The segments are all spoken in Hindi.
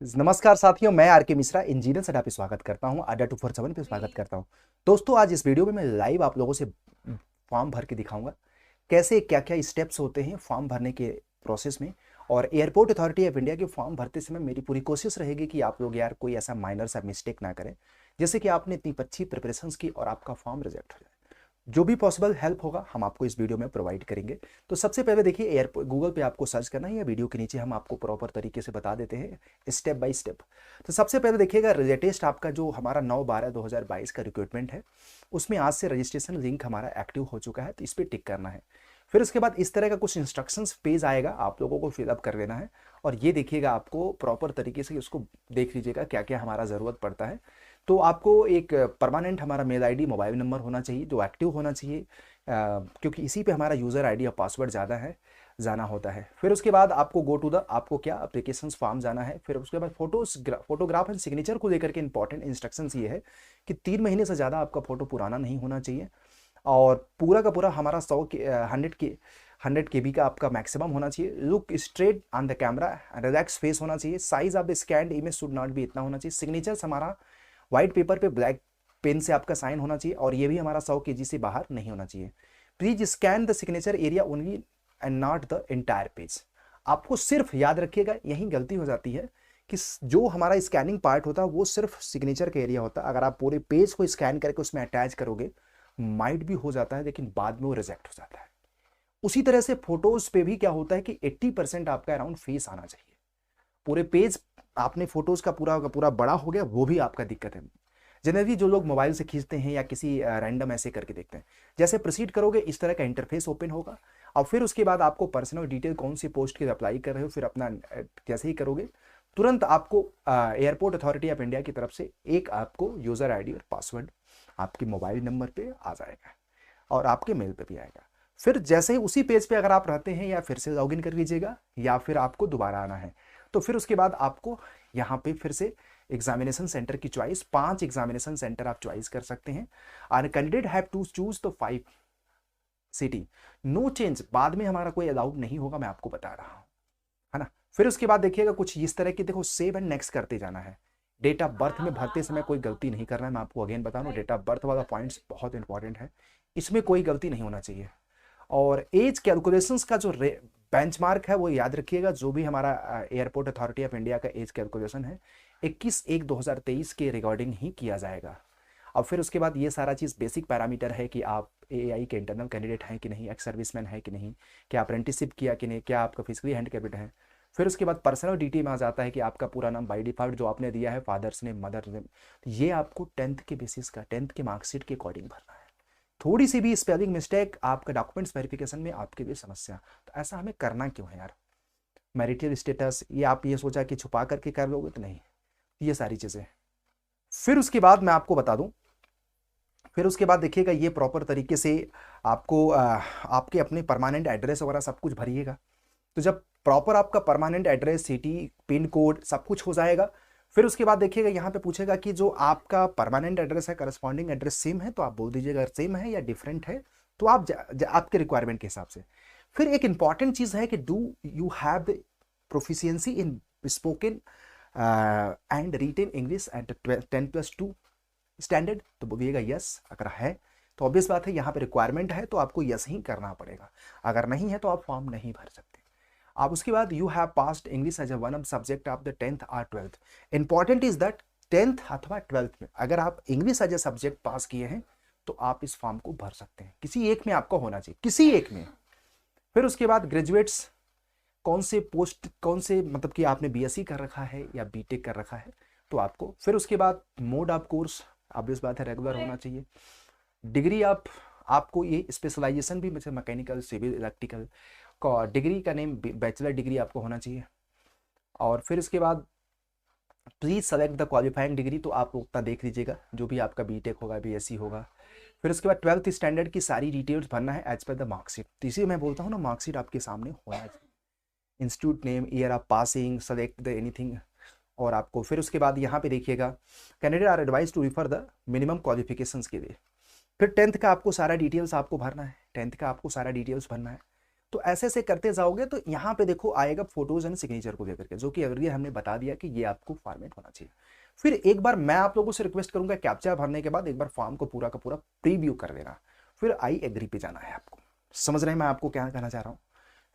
नमस्कार साथियों, मैं आर के मिश्रा इंजीनियर सेट पे स्वागत करता हूं। अड्डा 247 पे स्वागत करता हूं। दोस्तों, आज इस वीडियो में मैं लाइव आप लोगों से फॉर्म भर के दिखाऊंगा कैसे क्या क्या स्टेप्स होते हैं फॉर्म भरने के प्रोसेस में। और एयरपोर्ट अथॉरिटी ऑफ इंडिया के फॉर्म भरते समय मेरी पूरी कोशिश रहेगी कि आप लोग यार कोई ऐसा माइनर सा मिस्टेक ना करें, जैसे कि आपने इतनी अच्छी प्रिपरेशंस की और आपका फॉर्म रिजेक्ट हो जाए। जो भी पॉसिबल हेल्प होगा हम आपको इस वीडियो में प्रोवाइड करेंगे। तो सबसे पहले देखिए, एयरपोर्ट गूगल पे आपको सर्च करना है या वीडियो के नीचे हम आपको प्रॉपर तरीके से बता देते हैं स्टेप बाय स्टेप। तो सबसे पहले देखिएगा, लेटेस्ट आपका जो हमारा 9/12/2022 का रिक्रूटमेंट है, उसमें आज से रजिस्ट्रेशन लिंक हमारा एक्टिव हो चुका है, तो इस पर टिक करना है। फिर उसके बाद इस तरह का कुछ इंस्ट्रक्शंस पेज आएगा, आप लोगों को फिलअप कर लेना है। और ये देखिएगा, आपको प्रॉपर तरीके से उसको देख लीजिएगा क्या क्या हमारा ज़रूरत पड़ता है। तो आपको एक परमानेंट हमारा मेल आईडी मोबाइल नंबर होना चाहिए जो एक्टिव होना चाहिए, क्योंकि इसी पे हमारा यूज़र आईडी और पासवर्ड ज़्यादा है जाना होता है। फिर उसके बाद आपको गो टू द आपको क्या एप्लीकेशंस फॉर्म जाना है। फिर उसके बाद फोटोग्राफ एंड सिग्नेचर को लेकर के इंपॉर्टेंट इंस्ट्रक्शंस ये है कि 3 महीने से ज़्यादा आपका फोटो पुराना नहीं होना चाहिए, और पूरा का पूरा हमारा 100 KB का आपका मैक्सिमम होना चाहिए। Look straight on the camera, relax face होना चाहिए। Size of the scanned image should not भी इतना होना चाहिए। सिग्नेचर्स हमारा व्हाइट पेपर पे ब्लैक पेन से आपका साइन होना चाहिए, और ये भी हमारा 100 kg से बाहर नहीं होना चाहिए। Please scan the signature area only and not the entire page. आपको सिर्फ याद रखिएगा, यही गलती हो जाती है कि जो हमारा स्कैनिंग पार्ट होता है वो सिर्फ सिग्नेचर का एरिया होता है। अगर आप पूरे पेज को स्कैन करके उसमें अटैच करोगे, माइट भी हो जाता है, लेकिन बाद में वो रिजेक्ट हो जाता है। उसी तरह से फोटोज पे भी क्या होता है कि 80% आपका अराउंड फेस आना चाहिए। पूरे पेज आपने फोटोज का पूरा बड़ा हो गया, वो भी आपका दिक्कत है। जनरली जो लोग मोबाइल से खींचते हैं या किसी रैंडम ऐसे करके देखते हैं, जैसे प्रोसीड करोगे इस तरह का इंटरफेस ओपन होगा। और फिर उसके बाद आपको पर्सनल डिटेल कौन सी पोस्ट के अप्लाई कर रहे हो, फिर अपना जैसे ही करोगे तुरंत आपको एयरपोर्ट अथॉरिटी ऑफ इंडिया की तरफ से एक आपको यूजर आईडी और पासवर्ड आपके मोबाइल नंबर पे आ जाएगा और आपके मेल पे भी आएगा। फिर जैसे ही उसी पेज पे अगर आप रहते हैं, या फिर से लॉगिन कर लीजिएगा या फिर आपको दोबारा आना है, तो फिर उसके बाद आपको यहाँ पे फिर से एग्जामिनेशन सेंटर की चॉइस, 5 एग्जामिनेशन सेंटर आप चॉइस कर सकते हैं। और candidate have to choose the 5 city. No change बाद में हमारा कोई अलाउड नहीं होगा, मैं आपको बता रहा हूँ, है ना। फिर उसके बाद देखिएगा कुछ इस तरह की, देखो सेव एंड नेक्स्ट करते जाना है। डेट ऑफ बर्थ में भरते समय कोई गलती नहीं करना है, मैं आपको अगेन बता रहा हूँ, डेट ऑफ बर्थ वाला पॉइंट्स बहुत इंपॉर्टेंट है, इसमें कोई गलती नहीं होना चाहिए। और एज कैलकुलेशंस का जो बेंचमार्क है वो याद रखिएगा, जो भी हमारा एयरपोर्ट अथॉरिटी ऑफ इंडिया का एज कैलकुलेशन है 21/1/2023 के रिगार्डिंग ही किया जाएगा। और फिर उसके बाद ये सारा चीज़ बेसिक पैरामीटर है कि आप एआई के इंटरनल कैंडिडेट हैं कि नहीं, एक्स सर्विसमैन है कि नहीं, क्या अप्रेंटिसशिप किया कि नहीं, क्या आपका फिजिकली हैंडिकैप्ड है। फिर उसके बाद पर्सनल डिटेल में आ जाता है कि आपका पूरा नाम बाई डिफॉल्ट जो आपने दिया है, फादर्स नेम, मदर नेम, ये आपको 10th के बेसिस का, 10th के मार्कशीट के अकॉर्डिंग भरना है। थोड़ी सी भी स्पेलिंग मिस्टेक आपका डॉक्यूमेंट्स वेरिफिकेशन में आपके लिए समस्या, तो ऐसा हमें करना क्यों है यार। मैरिटल स्टेटस ये आप ये सोचा कि छुपा करके कर लोगे, तो नहीं, ये सारी चीज़ें। फिर उसके बाद मैं आपको बता दूं, फिर उसके बाद देखिएगा ये प्रॉपर तरीके से आपको आपके अपने परमानेंट एड्रेस वगैरह सब कुछ भरिएगा। तो जब प्रॉपर आपका permanent address, city, pin code सब कुछ हो जाएगा, फिर उसके बाद देखिएगा यहाँ पे पूछेगा कि जो आपका परमानेंट एड्रेस है करस्पॉन्डिंग एड्रेस सेम है, तो आप बोल दीजिएगा सेम है या डिफरेंट है, तो आप आपके रिक्वायरमेंट के हिसाब से। फिर एक इंपॉर्टेंट चीज़ है कि do you have the proficiency in spoken and written English at 10+2 standard, तो बोलिएगा यस। अगर है तो ऑब्वियस बात है यहाँ पे रिक्वायरमेंट है तो आपको यस ही करना पड़ेगा, अगर नहीं है तो आप फॉर्म नहीं भर सकते। आप उसके बाद you have passed English as a one of subject of the 10th और 12th। Important is that 10th अथवा 12th में अगर आप इंग्लिश एज ए सब्जेक्ट पास किए हैं तो आप इस फॉर्म को भर सकते हैं, किसी एक में आपका होना चाहिए, किसी एक में। फिर उसके बाद ग्रेजुएट्स कौन से पोस्ट, कौन से मतलब कि आपने बीएससी कर रखा है या बीटेक कर रखा है, तो आपको। फिर उसके बाद मोड ऑफ कोर्स, ऑब्वियस बात है रेगुलर होना चाहिए। डिग्री आपको ये स्पेशलाइजेशन भी, जैसे मैकेनिकल, सिविल, इलेक्ट्रिकल का डिग्री का नेम बैचलर डिग्री आपको होना चाहिए। और फिर इसके बाद please select the qualifying degree, तो आप उतना देख लीजिएगा जो भी आपका बीटेक होगा, बीएससी होगा। फिर उसके बाद 12th स्टैंडर्ड की सारी डिटेल्स भरना है एज पर द मार्कशीट। तो इसी मैं बोलता हूँ ना, मार्कशीट आपके सामने होना चाहिए, institute name, year of passing, select the anything. और आपको फिर उसके बाद यहाँ पे देखिएगा, candidate are advise to refer the minimum qualifications के लिए। फिर 10th का आपको सारा डिटेल्स आपको भरना है, 10th का आपको सारा डिटेल्स भरना है। तो ऐसे ऐसे करते जाओगे तो यहाँ पे देखो आएगा फोटोज एंड सिग्नेचर को लेकर के, जो कि अगर हमने बता दिया कि ये आपको फॉर्मेट होना चाहिए। फिर एक बार मैं आप लोगों से रिक्वेस्ट करूंगा, कैप्चा भरने के बाद एक बार फॉर्म को पूरा का पूरा प्रीव्यू कर देना, फिर आई एग्री पे जाना है आपको। समझ रहे हैं मैं आपको क्या कहना चाह रहा हूँ।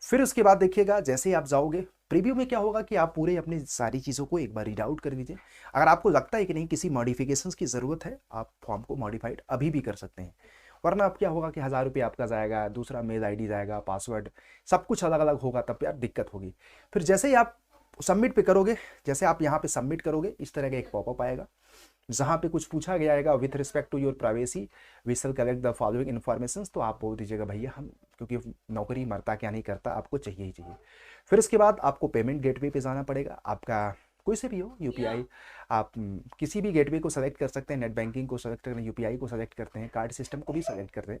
फिर उसके बाद देखिएगा जैसे ही आप जाओगे प्रीव्यू में क्या होगा कि आप पूरे अपनी सारी चीज़ों को एक बार रीड आउट कर लीजिए। अगर आपको लगता है कि नहीं किसी मॉडिफिकेशंस की ज़रूरत है, आप फॉर्म को मॉडिफाइड अभी भी कर सकते हैं, वरना अब क्या होगा कि 1000 रुपये आपका जाएगा, दूसरा मेल आईडी जाएगा, पासवर्ड सब कुछ अलग अलग होगा, तब यार दिक्कत होगी। फिर जैसे ही आप सबमिट पे करोगे, जैसे आप यहाँ पे सबमिट करोगे इस तरह का एक पॉपअप आएगा जहाँ पे कुछ पूछा गया आएगा, with respect to your privacy we shall collect the following information. तो आप बोल दीजिएगा भैया हम, क्योंकि नौकरी मरता क्या नहीं करता, आपको चाहिए ही चाहिए। फिर उसके बाद आपको पेमेंट गेटवे पे जाना पड़ेगा, आपका कोई से भी हो यूपीआई, आप किसी भी गेटवे को सेलेक्ट कर सकते हैं, नेट बैंकिंग को सेलेक्ट करते हैं, यूपीआई को सेलेक्ट करते हैं, कार्ड सिस्टम को भी सेलेक्ट करते हैं।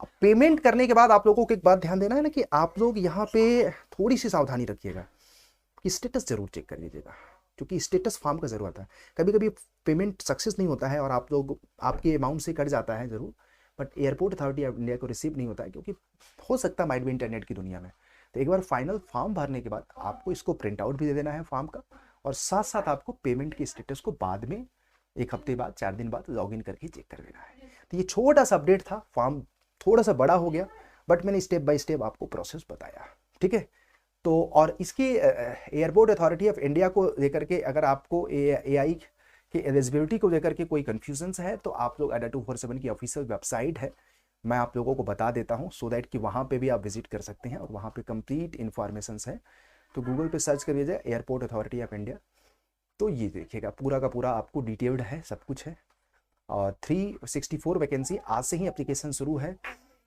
अब पेमेंट करने के बाद आप लोगों को एक बात ध्यान देना है ना कि आप लोग यहाँ पे थोड़ी सी सावधानी रखिएगा कि स्टेटस जरूर चेक कर लीजिएगा, क्योंकि स्टेटस फॉर्म का जरूरत है। कभी कभी पेमेंट सक्सेस नहीं होता है और आप लोग आपके अमाउंट से कट जाता है जरूर, but airport authority of India को रिसीव नहीं होता है, क्योंकि हो सकता है माइट भी इंटरनेट की दुनिया में। तो एक बार फाइनल फॉर्म भरने के बाद आपको इसको प्रिंट आउट भी दे देना है फॉर्म का, और साथ साथ आपको पेमेंट की स्टेटस को बाद में 1 हफ्ते बाद 4 दिन बाद लॉगिन करके चेक कर लेना है। तो ये छोटा सा अपडेट था, फॉर्म थोड़ा सा बड़ा हो गया, बट मैंने स्टेप बाय स्टेप आपको प्रोसेस बताया, ठीक है। तो और इसकी एयरपोर्ट अथॉरिटी ऑफ इंडिया को लेकर के अगर आपको एआई की एलिजिबिलिटी को लेकर के कोई कन्फ्यूजन्स है तो आप लोग अड्डा 247 की ऑफिशियल वेबसाइट है, मैं आप लोगों को बता देता हूं, सो दैट कि वहां पे भी आप विजिट कर सकते हैं और वहां पे कंप्लीट इन्फॉर्मेशन है। तो गूगल पे सर्च करिए जाए एयरपोर्ट अथॉरिटी ऑफ इंडिया, तो ये देखिएगा पूरा का पूरा आपको डिटेल्ड है, सब कुछ है। और 364 वैकेंसी आज से ही एप्लीकेशन शुरू है,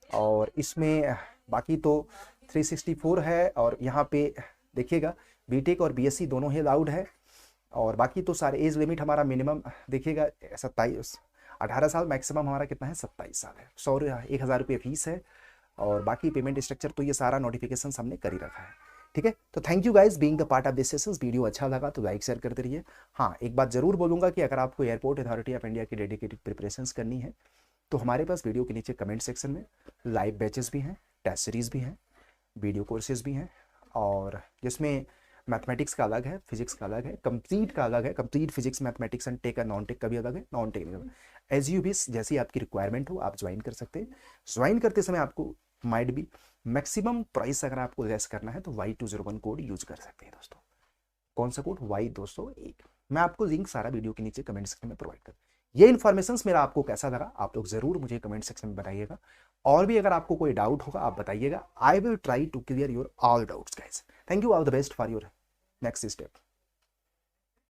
और इसमें बाकी तो 364 है, और यहाँ पे देखिएगा बीटेक और बीएससी दोनों ही अलाउड है। और बाकी तो सारे एज लिमिट हमारा मिनिमम देखिएगा 18 साल, मैक्सिमम हमारा कितना है 27 साल है। 1000 रुपये फीस है, और बाकी पेमेंट स्ट्रक्चर तो ये सारा नोटिफिकेशन हमने कर ही रखा है, ठीक है। तो thank you guys being the part of this sessions. Video अच्छा लगा तो लाइक शेयर करते रहिए। हाँ, एक बात जरूर बोलूँगा कि अगर आपको एयरपोर्ट अथॉरिटी ऑफ इंडिया की डेडिकेटेड प्रिपरेशंस करनी है तो हमारे पास वीडियो के नीचे कमेंट सेक्शन में लाइव बैचेस भी हैं, टेस्ट सीरीज भी हैं, वीडियो कोर्सेज भी हैं, और जिसमें मैथमेटिक्स का अलग है, फिजिक्स का अलग है, कंप्लीट का अलग है, complete physics mathematics and tech, non tech का भी अलग है, non technical as you wish, जैसी आपकी रिक्वायरमेंट हो आप ज्वाइन कर सकते हैं। ज्वाइन करते समय आपको माइट भी मैक्सिमम प्राइस अगर आपको लेस करना है तो Y201 कोड यूज कर सकते हैं दोस्तों। कौन सा कोड? Y201। मैं आपको लिंक सारा वीडियो के नीचे कमेंट सेक्शन में प्रोवाइड कर। ये इन्फॉर्मेशन मेरा आपको कैसा लगा आप लोग जरूर मुझे कमेंट सेक्शन में बताइएगा, और भी अगर आपको कोई डाउट होगा आप बताइएगा। I will try to clear your all doubts guys. Thank you, all the best for your next step.